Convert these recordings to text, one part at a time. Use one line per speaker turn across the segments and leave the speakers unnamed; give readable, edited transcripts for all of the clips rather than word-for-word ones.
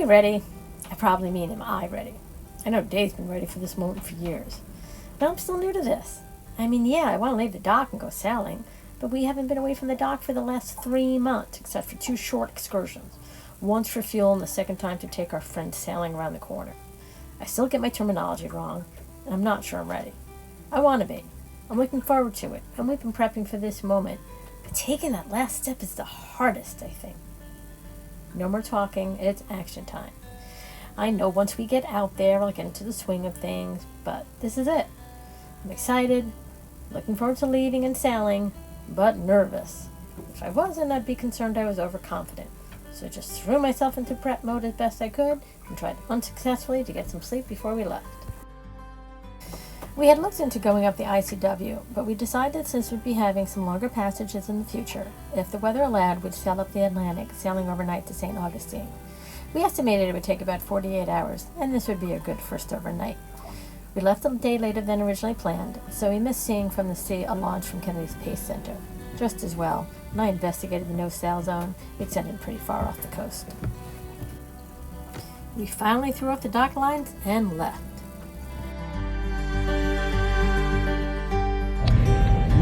we ready? I probably mean, am I ready? I know Dave's been ready for this moment for years. But I'm still new to this. I mean, yeah, I want to leave the dock and go sailing, but we haven't been away from the dock for the last 3 months, except for 2 short excursions. Once for fuel and the second time to take our friends sailing around the corner. I still get my terminology wrong, and I'm not sure I'm ready. I want to be. I'm looking forward to it, and we've been prepping for this moment, but taking that last step is the hardest, I think. No more talking, it's action time. I know once we get out there, I'll get into the swing of things, but this is it. I'm excited, looking forward to leaving and sailing, but nervous. If I wasn't, I'd be concerned I was overconfident. So just threw myself into prep mode as best I could and tried unsuccessfully to get some sleep before we left. We had looked into going up the ICW, but we decided since we'd be having some longer passages in the future, if the weather allowed, we'd sail up the Atlantic, sailing overnight to St. Augustine. We estimated it would take about 48 hours, and this would be a good first overnight. We left a day later than originally planned, so we missed seeing from the sea a launch from Kennedy's Pace Center. Just as well, when I investigated the no-sail zone, it extended pretty far off the coast. We finally threw off the dock lines and left.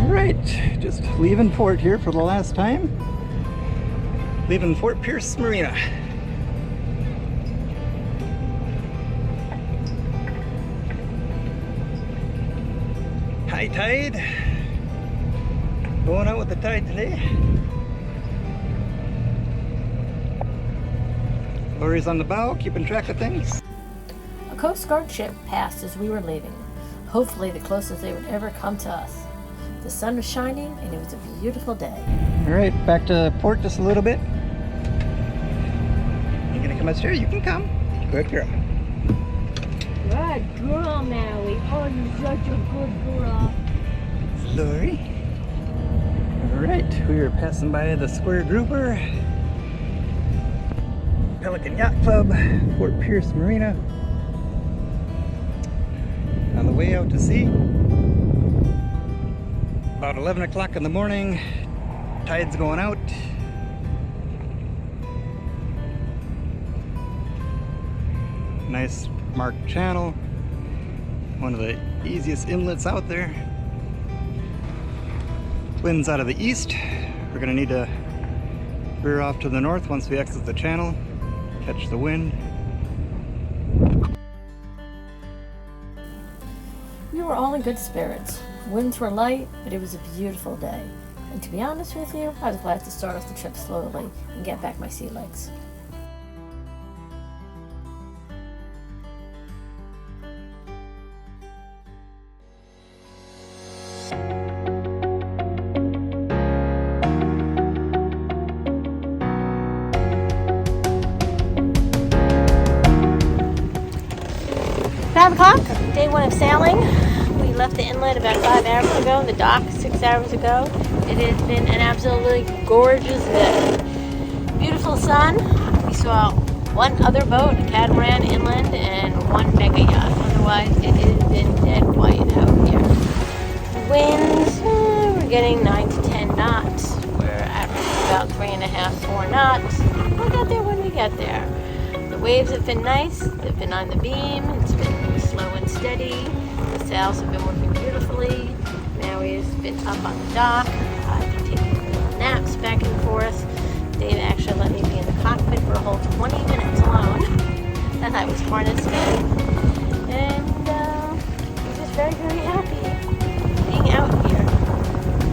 Right, just leaving port here for the last time. Leaving Fort Pierce Marina. High tide. Going out with the tide today. Lori's on the bow, keeping track of things.
A Coast Guard ship passed as we were leaving, hopefully the closest they would ever come to us. The sun was shining and it was a beautiful day.
Alright, back to port just a little bit. You gonna come upstairs? You can come. Good girl.
Good girl, Maui. Oh, you're such a good girl.
Lori. Alright, we are passing by the Square Grouper, Pelican Yacht Club, Fort Pierce Marina. On the way out to sea. About 11 o'clock in the morning, tide's going out. Nice marked channel. One of the easiest inlets out there. Wind's out of the east. We're gonna need to veer off to the north once we exit the channel, catch the wind.
We were all in good spirits. Winds were light, but it was a beautiful day. And to be honest with you, I was glad to start off the trip slowly and get back my sea legs. Day 1 of sailing. We left the inlet about 5 hours ago, the dock 6 hours ago. It has been an absolutely gorgeous day. Beautiful sun. We saw one other boat, a catamaran inland, and one mega yacht. Otherwise, it has been dead white out here. Winds, we're getting 9 to 10 knots. We're averaging about 3.5, 4 knots. We'll get there when we get there. The waves have been nice. They've been on the beam. It's been slow and steady. The sails have been working beautifully. Maui has been up on the dock. I've been taking naps back and forth. Dave actually let me be in the cockpit for a whole 20 minutes alone. And I was harnessed in. And I'm just very, very happy being out here.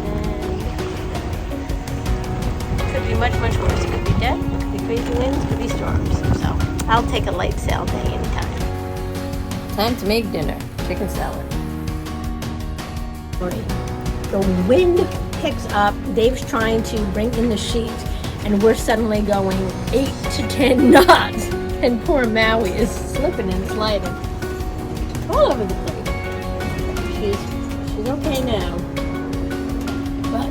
And it could be much, much worse. It could be dead. It could be crazy winds. It could be storms. So I'll take a light sail day anytime. Time to make dinner. Chicken salad.
The wind picks up. Dave's trying to bring in the sheets, and we're suddenly going 8 to 10 knots. And poor Maui is slipping and sliding all over the place. She's okay now. But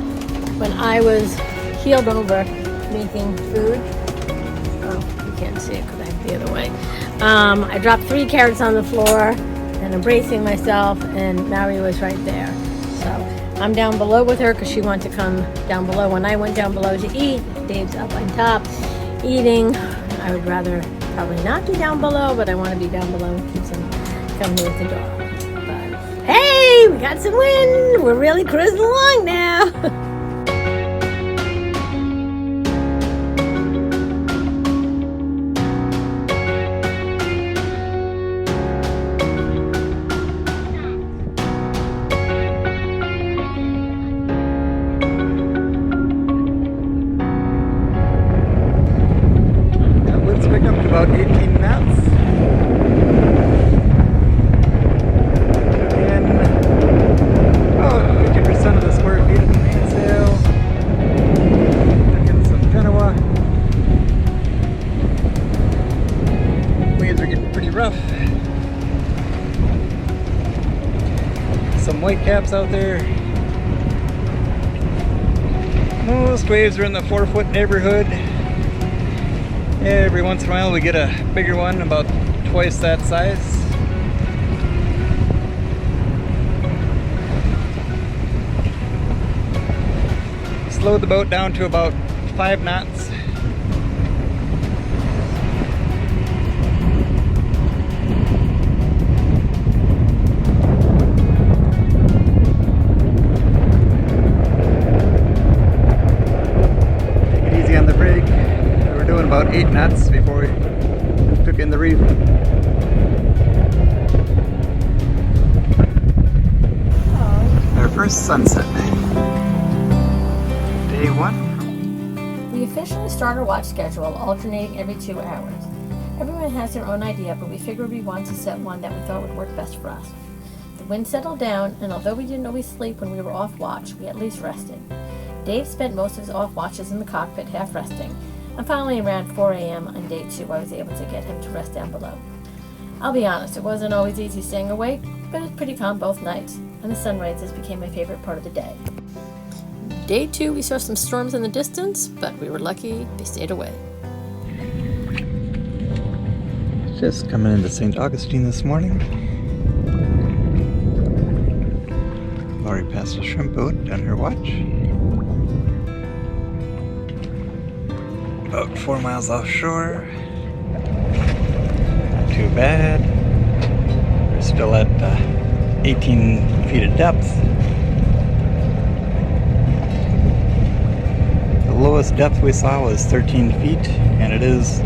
when I was heeled over making food, oh, you can't see it because I'm the other way. I dropped 3 carrots on the floor and I'm bracing myself, and Maui was right there. So I'm down below with her because she wanted to come down below. When I went down below to eat, Dave's up on top eating. I would rather probably not be down below, but I want to be down below and keep some company with the dog. But hey, we got some wind. We're really cruising along now.
About 18 knots. Took in about 50% of the square feet of the mainsail. Took in some Genoa. Waves are getting pretty rough. Some white caps out there. Most waves are in the 4-foot neighborhood. Every once in a while we get a bigger one, about twice that size. Slowed the boat down to about 5 knots. Take it easy on the brake. Doing about 8 knots before we took in the reef. Our first sunset day 1.
We officially start our watch schedule alternating every 2 hours. Everyone has their own idea, but we figured we wanted to set one that we thought would work best for us. The wind settled down, and although we didn't always sleep when we were off watch, we at least rested. Dave spent most of his off watches in the cockpit half resting, and finally around 4 a.m. on day 2 I was able to get him to rest down below. I'll be honest, it wasn't always easy staying awake, but it was pretty calm both nights, and the sunrises became my favorite part of the day. Day 2 we saw some storms in the distance, but we were lucky they stayed away.
Just coming into St. Augustine this morning. Already passed a shrimp boat down her watch. About 4 miles offshore. Not too bad. We're still at 18 feet of depth. The lowest depth we saw was 13 feet, and it is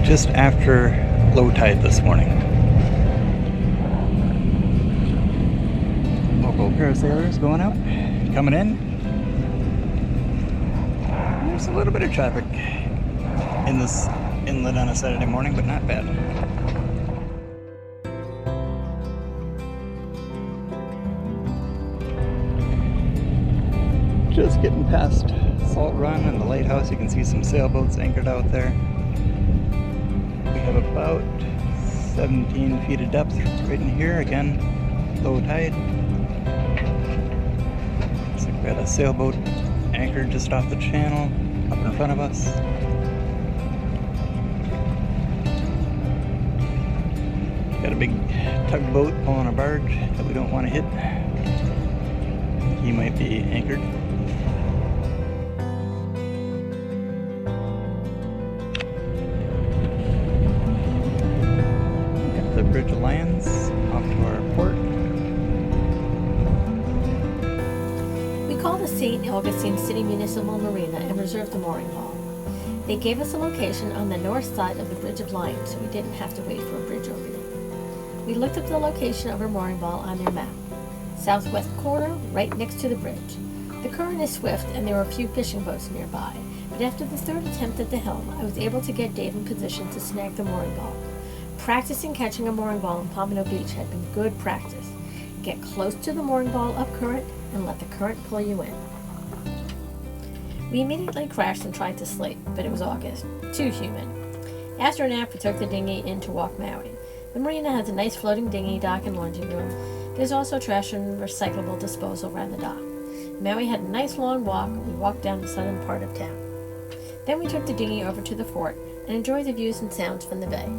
just after low tide this morning. Local parasailers going out, coming in. There's a little bit of traffic in this inlet on a Saturday morning, but not bad. Just getting past Salt Run and the lighthouse. You can see some sailboats anchored out there. We have about 17 feet of depth right in here. Again, low tide. Looks like we got a sailboat anchored just off the channel up in front of us. Got a big tugboat pulling a barge that we don't want to hit. He might be anchored. Got the Bridge Alliance off to our port.
We called the St Augustine City Marina and reserved the mooring hall. They gave us a location on the north side of the Bridge of Lions, so we didn't have to wait for a bridge opening. We looked up the location of our mooring ball on their map. Southwest corner, right next to the bridge. The current is swift and there were a few fishing boats nearby, but after the third attempt at the helm, I was able to get Dave in position to snag the mooring ball. Practicing catching a mooring ball in Pompano Beach had been good practice. Get close to the mooring ball up current and let the current pull you in. We immediately crashed and tried to sleep, but it was August. Too humid. After a nap, we took the dinghy in to walk Maui. The marina has a nice floating dinghy dock and laundry room. There's also trash and recyclable disposal around the dock. Maui had a nice long walk, and we walked down the southern part of town. Then we took the dinghy over to the fort and enjoyed the views and sounds from the bay.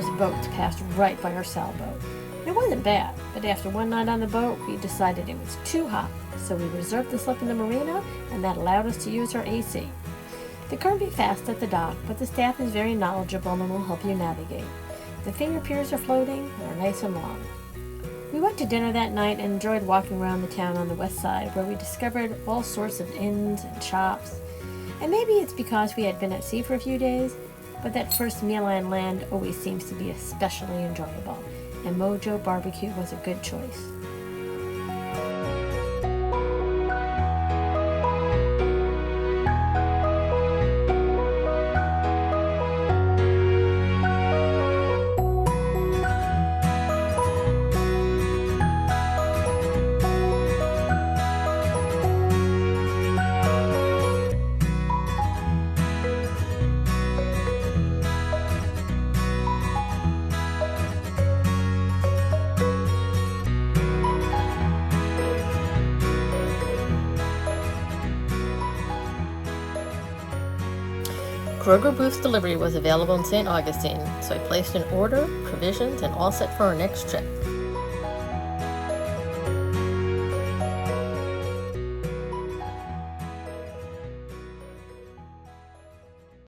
numerous boats passed right by our sailboat. It wasn't bad, but after one night on the boat, we decided it was too hot, so we reserved the slip in the marina, and that allowed us to use our AC. They can't be fast at the dock, but the staff is very knowledgeable and will help you navigate. The finger piers are floating and are nice and long. We went to dinner that night and enjoyed walking around the town on the west side, where we discovered all sorts of inns and shops. And maybe it's because we had been at sea for a few days, but that first meal on land always seems to be especially enjoyable, and Mojo Barbecue was a good choice. Kroger Booth's delivery was available in St. Augustine, so I placed an order, provisions, and all set for our next trip.